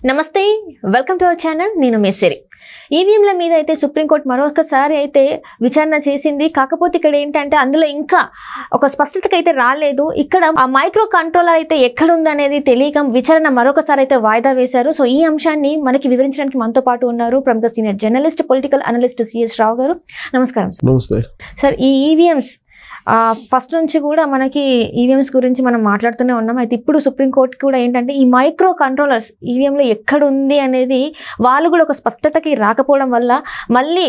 నమస్తే welcome to our channel నేను మెస్సరి ఈవీఎంల మీద అయితే సుప్రీంకోర్టు మరొకసారి అయితే విచారణ చేసింది. కాకపోతే ఇక్కడ ఏంటంటే అందులో ఇంకా ఒక స్పష్టతకి అయితే రాలేదు. ఇక్కడ ఆ మైక్రో కంట్రోలర్ అయితే ఎక్కడ ఉందనేది తెలియక విచారణ మరొకసారి అయితే వాయిదా వేశారు. సో ఈ అంశాన్ని మనకి వివరించడానికి మనతో పాటు ఉన్నారు ప్రముఖ senior journalist political analyst CS Rao గారు. నమస్కారం సార్. ఈ ఈవీఎంస్ ఫస్ట్ నుంచి కూడా మనకి ఈవీఎంస్ గురించి మనం మాట్లాడుతూనే ఉన్నాం. అయితే ఇప్పుడు సుప్రీంకోర్టు కూడా ఏంటంటే ఈ మైక్రో కంట్రోలర్స్ ఈవీఎంలో ఎక్కడ ఉంది అనేది వాళ్ళు కూడా ఒక స్పష్టతకి రాకపోవడం వల్ల మళ్ళీ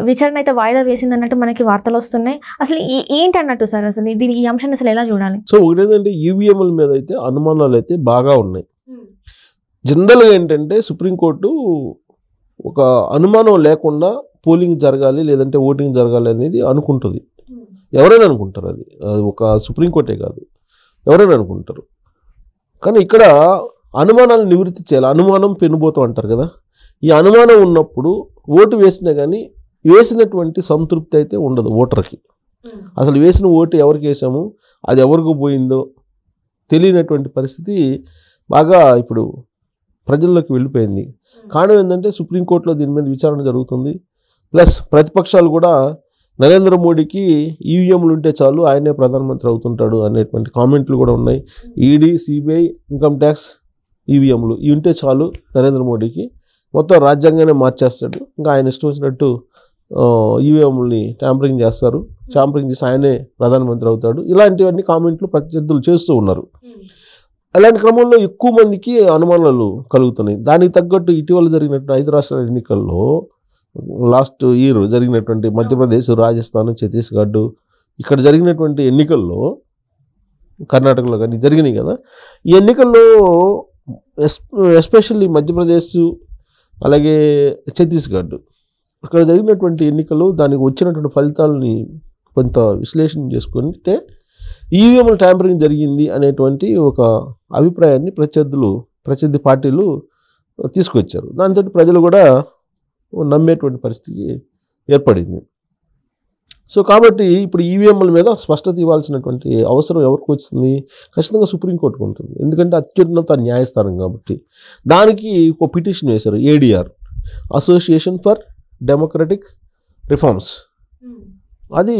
విచారణ అయితే వాయిదా వేసింది అన్నట్టు మనకి వార్తలు వస్తున్నాయి. అసలు ఏంటి అన్నట్టు సార్, అసలు ఇది ఈ అంశాన్ని అసలు ఎలా చూడాలి? సో ఒకటేంటంటే ఈవీఎంల మీద అయితే అనుమానాలు అయితే బాగా ఉన్నాయి. జనరల్గా ఏంటంటే సుప్రీంకోర్టు ఒక అనుమానం లేకుండా పోలింగ్ జరగాలి లేదంటే ఓటింగ్ జరగాలి అనేది అనుకుంటుంది. ఎవరైనా అనుకుంటారు, అది ఒక సుప్రీంకోర్టే కాదు, ఎవరైనా అనుకుంటారు. కానీ ఇక్కడ అనుమానాలు నివృత్తి చేయాలి. అనుమానం పెనుబోతం అంటారు కదా. ఈ అనుమానం ఉన్నప్పుడు ఓటు వేసినా కానీ వేసినటువంటి సంతృప్తి అయితే ఉండదు ఓటర్కి. అసలు వేసిన ఓటు ఎవరికి వేసాము, అది ఎవరికి పోయిందో తెలియనటువంటి పరిస్థితి బాగా ఇప్పుడు ప్రజల్లోకి వెళ్ళిపోయింది. కారణం ఏంటంటే సుప్రీంకోర్టులో దీని మీద విచారణ జరుగుతుంది. ప్లస్ ప్రతిపక్షాలు కూడా నరేంద్ర మోడీకి ఈవీఎంలు ఉంటే చాలు ఆయనే ప్రధానమంత్రి అవుతుంటాడు అనేటువంటి కామెంట్లు కూడా ఉన్నాయి. ఈడీ, సిబిఐ, ఇన్కమ్ ట్యాక్స్, ఈవీఎంలు ఇవి ఉంటే చాలు నరేంద్ర మోడీకి, మొత్తం రాజ్యాంగానే మార్చేస్తాడు, ఇంకా ఆయన ఇష్టం వచ్చినట్టు ఈవీఎంలని ట్యాంపరింగ్ చేస్తారు, ట్యాంపరింగ్ చేసి ఆయనే ప్రధానమంత్రి అవుతాడు, ఇలాంటివన్నీ కామెంట్లు ప్రత్యర్థులు చేస్తూ ఉన్నారు. అలాంటి క్రమంలో ఎక్కువ మందికి అనుమానాలు కలుగుతున్నాయి. దానికి తగ్గట్టు ఇటీవల జరిగినట్టు 5 రాష్ట్రాల ఎన్నికల్లో లాస్ట్ ఇయర్ జరిగినటువంటి మధ్యప్రదేశ్, రాజస్థాన్, ఛత్తీస్గఢ్ ఇక్కడ జరిగినటువంటి ఎన్నికల్లో, కర్ణాటకలో కానీ జరిగినాయి కదా. ఈ ఎన్నికల్లో ఎస్పెషల్లీ మధ్యప్రదేశ్ అలాగే ఛత్తీస్గఢ్ అక్కడ జరిగినటువంటి ఎన్నికలు దానికి వచ్చినటువంటి ఫలితాలని కొంత విశ్లేషణ చేసుకుంటే ఈవీఎంల ట్యాంపరింగ్ జరిగింది అనేటువంటి ఒక అభిప్రాయాన్ని ప్రత్యర్థి పార్టీలు తీసుకొచ్చారు. దాంతో ప్రజలు కూడా నమ్మేటువంటి పరిస్థితి ఏర్పడింది. సో కాబట్టి ఇప్పుడు ఈవీఎంల మీద స్పష్టత ఇవ్వాల్సినటువంటి అవసరం ఎవరికి వచ్చింది? ఖచ్చితంగా సుప్రీంకోర్టుకు ఉంటుంది. ఎందుకంటే అత్యున్నత న్యాయస్థానం కాబట్టి. దానికి ఒక పిటిషన్ వేశారు, ADR, association for democratic reforms. అది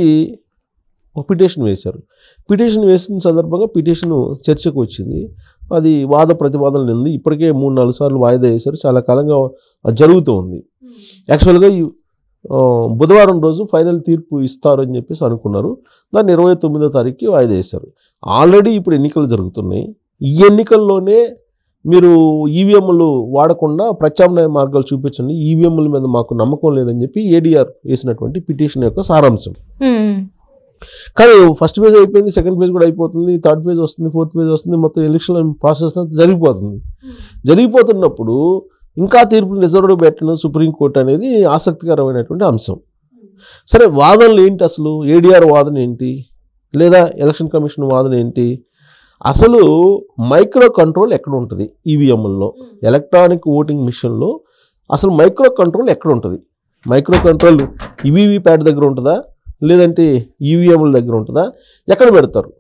ఒక పిటిషన్ వేశారు. పిటిషన్ వేసిన సందర్భంగా పిటిషన్ చర్చకు వచ్చింది. అది వాద ప్రతివాదనలు ఉంది. ఇప్పటికే 3-4 సార్లు వాయిదా వేశారు. చాలా కాలంగా జరుగుతూ ఉంది. యాక్చువల్గా బుధవారం రోజు ఫైనల్ తీర్పు ఇస్తారని చెప్పేసి అనుకున్నారు. దాన్ని 29వ తారీఖుకి వాయిదా వేశారు. ఆల్రెడీ ఇప్పుడు ఎన్నికలు జరుగుతున్నాయి. ఈ ఎన్నికల్లోనే మీరు ఈవీఎంలు వాడకుండా ప్రత్యామ్నాయ మార్గాలు చూపించండి, ఈవీఎంల మీద మాకు నమ్మకం లేదని చెప్పి ఏడీఆర్ వేసినటువంటి పిటిషన్ యొక్క సారాంశం. కానీ ఫస్ట్ ఫేజ్ అయిపోయింది, సెకండ్ ఫేజ్ కూడా అయిపోతుంది, థర్డ్ ఫేజ్ వస్తుంది, ఫోర్త్ ఫేజ్ వస్తుంది, మొత్తం ఎలక్షన్ ప్రాసెస్ జరిగిపోతుంది. జరిగిపోతున్నప్పుడు ఇంకా తీర్పును రిజర్వ్ పెట్టిన సుప్రీంకోర్టు అనేది ఆసక్తికరమైనటువంటి అంశం. సరే, వాదనలు ఏంటి అసలు? ఏడీఆర్ వాదన ఏంటి, లేదా ఎలక్షన్ కమిషన్ వాదన ఏంటి? అసలు మైక్రో కంట్రోల్ ఎక్కడ ఉంటుంది ఈవీఎంల్లో, ఎలక్ట్రానిక్ ఓటింగ్ మిషన్లో అసలు మైక్రో కంట్రోల్ ఎక్కడ ఉంటుంది? మైక్రో కంట్రోల్ ఈవీవీ ప్యాడ్ దగ్గర ఉంటుందా, లేదంటే ఈవీఎంల దగ్గర ఉంటుందా, ఎక్కడ పెడతారు,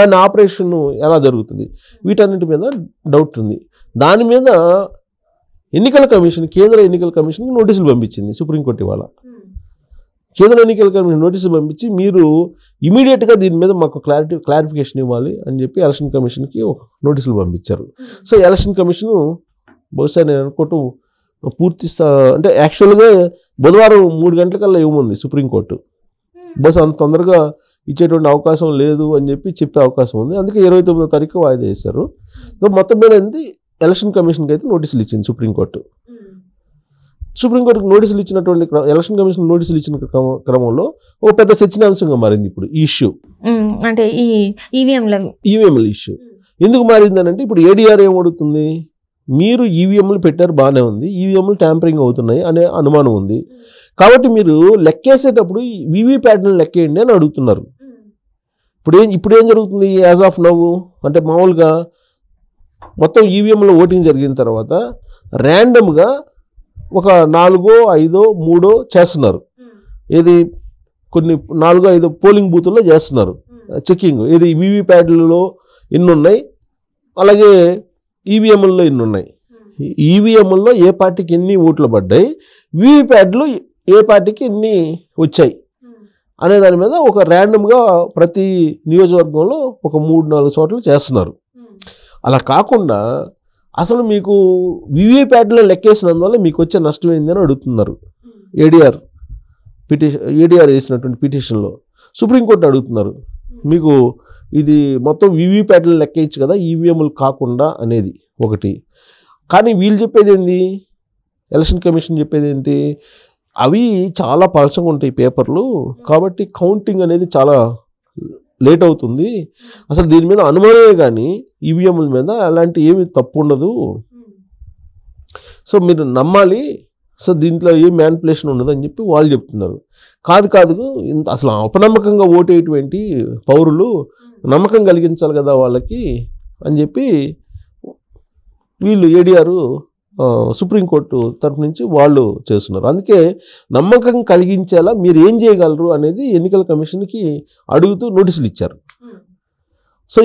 దాని ఆపరేషన్ ఎలా జరుగుతుంది, వీటన్నిటి మీద డౌట్ ఉంది. దాని మీద ఎన్నికల కమిషన్, కేంద్ర ఎన్నికల కమిషన్కి నోటీసులు పంపించింది సుప్రీంకోర్టు. ఇవాళ కేంద్ర ఎన్నికల కమిషన్ నోటీసులు పంపించి మీరు ఇమీడియట్గా దీని మీద మాకు క్లారిఫికేషన్ ఇవ్వాలి అని చెప్పి ఎలక్షన్ కమిషన్కి ఒక నోటీసులు పంపించారు. సో ఎలక్షన్ కమిషన్ బహుశా నేను అనుకోవటం అంటే యాక్చువల్గా బుధవారం 3 గంటలకల్లా ఇవ్వమంది సుప్రీంకోర్టు. బహుశా అంత తొందరగా ఇచ్చేటువంటి అవకాశం లేదు అని చెప్పే అవకాశం ఉంది. అందుకే 29వ తారీఖు వాయిదా వేశారు. సో మొత్తం మీద ఏంటి, ఎలక్షన్ కమిషన్కి అయితే నోటీసులు ఇచ్చింది సుప్రీంకోర్టు. సుప్రీంకోర్టుకు నోటీసులు ఇచ్చినటువంటి ఎలక్షన్ కమిషన్ నోటీసులు ఇచ్చిన క్రమంలో ఒక పెద్ద చర్చనీయాంశంగా మారింది ఇప్పుడు ఈ ఇష్యూ, అంటే ఈ ఈవీఎంల ఇష్యూ. ఎందుకు మారిందని అంటే ఇప్పుడు ఏడీఆర్ ఏమడుగుతుంది, మీరు ఈవీఎంలు పెట్టారు బాగానే ఉంది, ఈవీఎంలు ట్యాంపరింగ్ అవుతున్నాయి అనే అనుమానం ఉంది, కాబట్టి మీరు లెక్కేసేటప్పుడు వీవీప్యాట్లను లెక్కేయండి అని అడుగుతున్నారు. ఇప్పుడు ఏం జరుగుతుంది యాజ్ ఆఫ్ నవ్ అంటే, మామూలుగా మొత్తం ఈవీఎంలో ఓటింగ్ జరిగిన తర్వాత ర్యాండమ్గా ఒక 4, 5, 3 చేస్తున్నారు. ఏది కొన్ని 4, 5 పోలింగ్ బూతుల్లో చేస్తున్నారు చెక్కింగ్. ఇది వీవీప్యాట్లలో ఎన్ని ఉన్నాయి, అలాగే ఈవీఎంల్లో ఎన్ని ఉన్నాయి ఈవీఎంల్లో ఏ పార్టీకి ఎన్ని ఓట్లు పడ్డాయి, వీవీప్యాడ్లు ఏ పార్టీకి ఎన్ని వచ్చాయి అనే దాని మీద ఒక ర్యాండమ్గా ప్రతి నియోజకవర్గంలో ఒక 3-4 చోట్ల చేస్తున్నారు. అలా కాకుండా అసలు మీకు వీవీప్యాడ్లో లెక్కేసినందువల్ల మీకు వచ్చే నష్టం ఏందని అడుగుతున్నారు. ఏడీఆర్ వేసినటువంటి పిటిషన్లో సుప్రీంకోర్టు అడుగుతున్నారు, మీకు ఇది మొత్తం వీవీప్యాడ్లు లెక్కేయచ్చు కదా ఈవీఎంలు కాకుండా అనేది ఒకటి. కానీ వీళ్ళు చెప్పేది ఏంది, ఎలక్షన్ కమిషన్ చెప్పేది ఏంటి, అవి చాలా పలసంగా ఉంటాయి పేపర్లు, కాబట్టి కౌంటింగ్ అనేది చాలా లేట్ అవుతుంది, అసలు దీని మీద అనుమానమే కానీ ఈవీఎంల మీద అలాంటి ఏమి తప్పు ఉండదు, సో మీరు నమ్మాలి, సో దీంట్లో ఏ మ్యానిపులేషన్ ఉండదు అని చెప్పి వాళ్ళు చెప్తున్నారు. కాదు ఇంత అసలు అపనమ్మకంగా ఓటేటువంటి పౌరులు నమ్మకం కలిగించాలి కదా వాళ్ళకి అని చెప్పి వీళ్ళు ఏడీఆర్ సుప్రీంకోర్టు తరఫు నుంచి వాళ్ళు చేస్తున్నారు. అందుకే నమ్మకం కలిగించేలా మీరు ఏం చేయగలరు అనేది ఎన్నికల కమిషన్కి అడుగుతూ నోటీసులు ఇచ్చారు. సో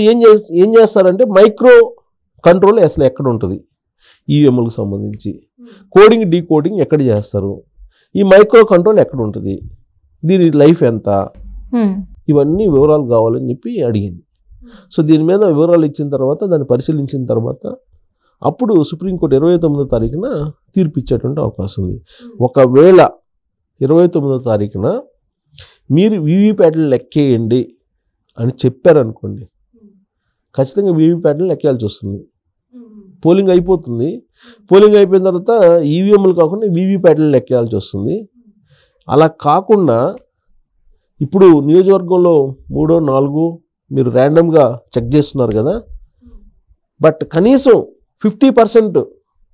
ఏం చేస్తారంటే మైక్రో కంట్రోల్ అసలు ఎక్కడ ఉంటుంది ఈవీఎంలకు సంబంధించి, కోడింగ్ డీకోడింగ్ ఎక్కడ చేస్తారు, ఈ మైక్రో కంట్రోల్ ఎక్కడ ఉంటుంది, దీని లైఫ్ ఎంత, ఇవన్నీ వివరాలు కావాలని చెప్పి అడిగింది. సో దీని మీద వివరాలు ఇచ్చిన తర్వాత దాన్ని పరిశీలించిన తర్వాత అప్పుడు సుప్రీంకోర్టు 29వ తారీఖున తీర్పు ఇచ్చేటువంటి అవకాశం ఉంది. ఒకవేళ 29వ తారీఖున మీరు వీవీప్యాడ్లు లెక్కేయండి అని చెప్పారనుకోండి, ఖచ్చితంగా వీవీప్యాడ్లు లెక్కేయాల్సి వస్తుంది. పోలింగ్ అయిపోతుంది, పోలింగ్ అయిపోయిన తర్వాత ఈవీఎంలు కాకుండా వీవీప్యాడ్లు లెక్కేయాల్సి వస్తుంది. అలా కాకుండా ఇప్పుడు నియోజకవర్గంలో 3, 4 మీరు ర్యాండమ్గా చెక్ చేస్తున్నారు కదా, బట్ కనీసం 50%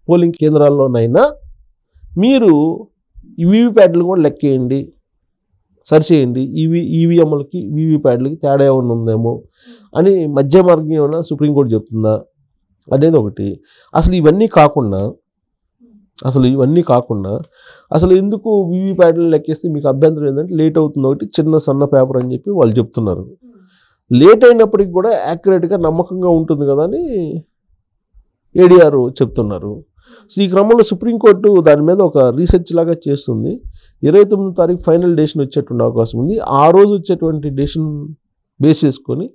పోలింగ్ కేంద్రాల్లోనైనా మీరు వీవీప్యాడ్లు కూడా లెక్కేయండి, సరిచేయండి, ఈవీఎంలకి వీవీప్యాడ్లకి తేడా ఏమైనా ఉందేమో అని మధ్య మార్గం ఏమైనా సుప్రీంకోర్టు చెప్తుందా అనేది ఒకటి. అసలు ఇవన్నీ కాకుండా అసలు ఎందుకు వీవీప్యాడ్లు లెక్కేస్తే మీకు అభ్యంతరం ఏంటంటే లేట్ అవుతుంది, ఒకటి చిన్న సన్న పేపర్ అని చెప్పి వాళ్ళు చెప్తున్నారు. లేట్ అయినప్పటికీ కూడా యాక్యురేట్గా నమ్మకంగా ఉంటుంది కదా అని ఏడీఆర్ చెప్తున్నారు. సో ఈ క్రమంలో సుప్రీంకోర్టు దాని మీద ఒక రీసెర్చ్ లాగా చేస్తుంది. 29వ తారీఖు ఫైనల్ డెసిషన్ వచ్చేటువంటి అవకాశం ఉంది. ఆ రోజు వచ్చేటువంటి డెసిషన్ బేస్ చేసుకొని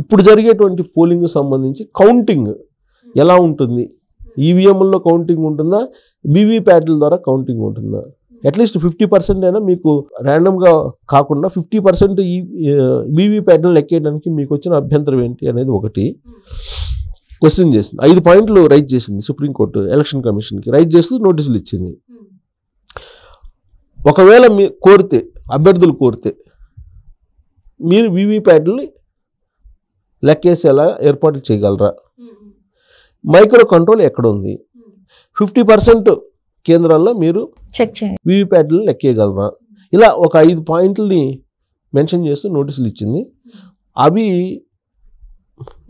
ఇప్పుడు జరిగేటువంటి పోలింగ్ సంబంధించి కౌంటింగ్ ఎలా ఉంటుంది, ఈవీఎంల్లో కౌంటింగ్ ఉంటుందా, వీవీప్యాడ్ల ద్వారా కౌంటింగ్ ఉంటుందా, అట్లీస్ట్ 50% అయినా మీకు ర్యాండమ్గా కాకుండా 50% ఈ వీవీప్యాడ్లను లెక్కేయడానికి మీకు వచ్చిన అభ్యంతరం ఏంటి అనేది ఒకటి క్వశ్చన్ చేసింది. 5 పాయింట్లు రైజ్ చేసింది సుప్రీంకోర్టు ఎలక్షన్ కమిషన్కి. రైజ్ చేస్తూ నోటీసులు ఇచ్చింది. ఒకవేళ అభ్యర్థులు కోరితే మీరు వీవీప్యాడ్ని లెక్కేసేలా ఏర్పాట్లు చేయగలరా, మైక్రో కంట్రోల్ ఎక్కడ ఉంది, 50% కేంద్రాల్లో మీరు చెక్ చేయండి, వీవీప్యాడ్లు లెక్కేయగలరా, ఇలా ఒక 5 పాయింట్లని మెన్షన్ చేస్తూ నోటీసులు ఇచ్చింది. అవి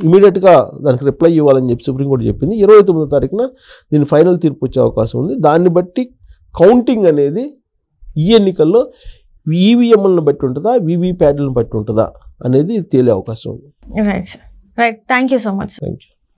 ఇమీడియట్గా దానికి రిప్లై ఇవ్వాలని చెప్పి సుప్రీంకోర్టు చెప్పింది. 29వ తారీఖున దీని ఫైనల్ తీర్పు వచ్చే అవకాశం ఉంది. దాన్ని బట్టి కౌంటింగ్ అనేది ఈ ఎన్నికల్లో ఈవీఎంలను బట్టి ఉంటుందా, వీవీప్యాడ్లను బట్టి ఉంటుందా అనేది తేలే అవకాశం ఉంది. Right thank you so much. Thank you.